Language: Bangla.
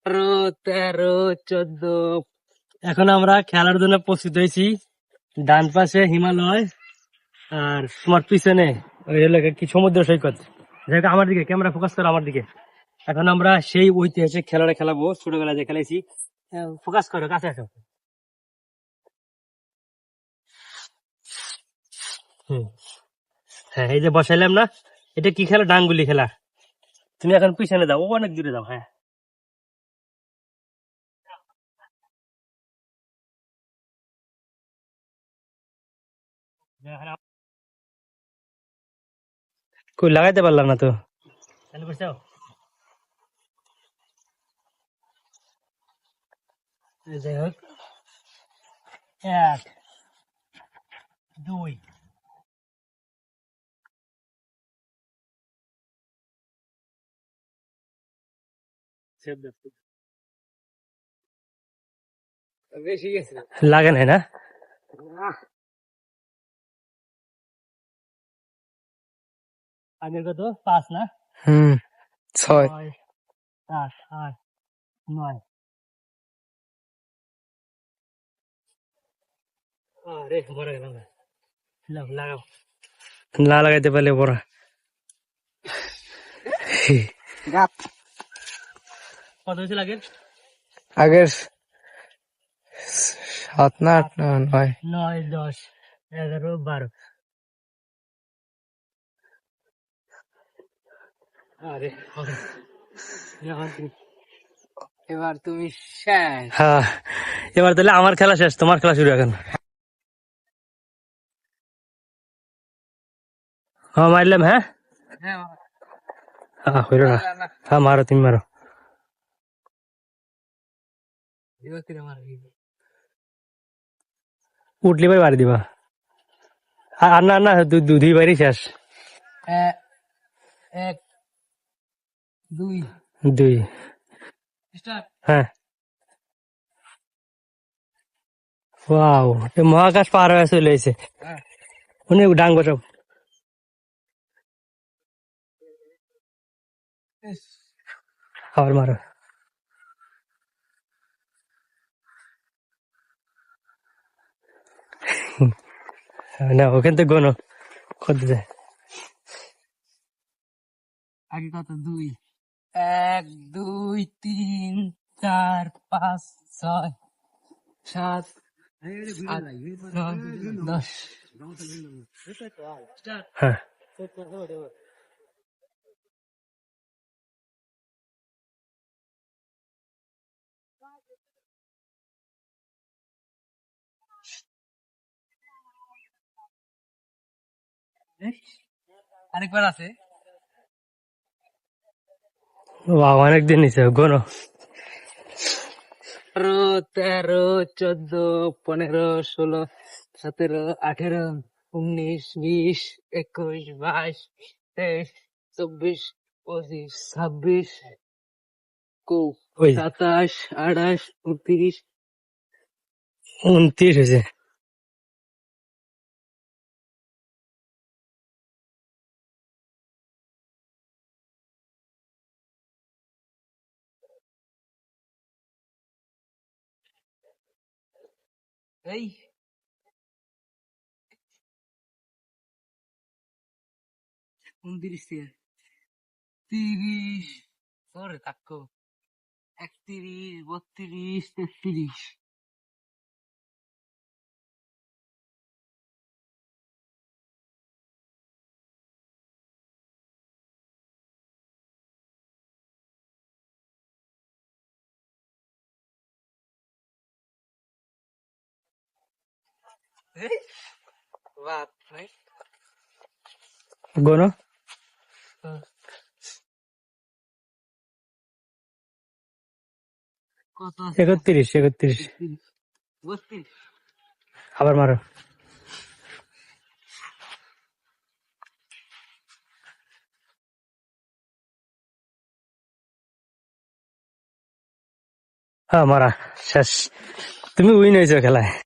13, 14। এখন আমরা খেলার জন্য প্রস্তুত হয়েছি। ডান পাশে হিমালয় আর তোমার পিছনে ওই হলো কি সমুদ্র সৈকত। যাই হোক, আমার দিকে ক্যামেরা ফোকাস করো আমার দিকে। এখন আমরা সেই ঐতিহাসিক খেলাটা খেলাবো, ছোটবেলায় যে খেলেছি। ফোকাস করো, কাছে আসো। হুম, হ্যাঁ, এই যে বসাইলাম না, এটা কি খেলা? ডাঙ্গুলি খেলা। তুমি এখন পিছনে যাও, অনেক দূরে যাও। হ্যাঁ, কই লাগাইতে পারলাম না তো। তাহলে বুঝছো, যাই হোক, 1, 2। বেশি গেছে, লাগে নাই না? আগের কত? 5 না? 6, 7, 8, 9। আরে মরে গেল না। লাগাও, না লাগাইতে পারলে পড়া। কত হয়েছিল আগের? আগের 7 না 8 না 9। 9, 10, 11, 12। আরে এবার তুমি শেষ। হ্যাঁ, এবার তাহলে আমার খেলা শেষ, তোমার খেলা শুরু এখন। হ্যাঁ, মারলাম। হ্যাঁ, হ্যাঁ, হইল না। হ্যাঁ, মারো, তুমি মারো। উঠলি ভাই বাড়ি দিবা। আর না না, দুই বাড়ি শেষ। 1, 2, 2। হ্যাঁ, ওয়াও, মহাকাশ পার হয়ে চলে এসে অনেক ডাং বসাও। আবার মারো। না, ওখান থেকে গোনো কত যায়। আগে কত? 2। 1, 2, 3, 4, 5, 6, 7, 8, 9, 10। হ্যাঁ, আরেকবার আছে। অনেকদিন নিচে গোনো। 13, 14, 15, 16, 17, 18, 19, 20, 21, 22, 23, 24, 25, 26, 27, 28, 29, 29 হয়েছে। এই 29 থেকে 30, পরে থাকো। 31, 32, 33। গোনো। 31, 31। আবার মারো। হ্যাঁ, মারা শেষ। তুমি উইন হয়েছো খেলায়।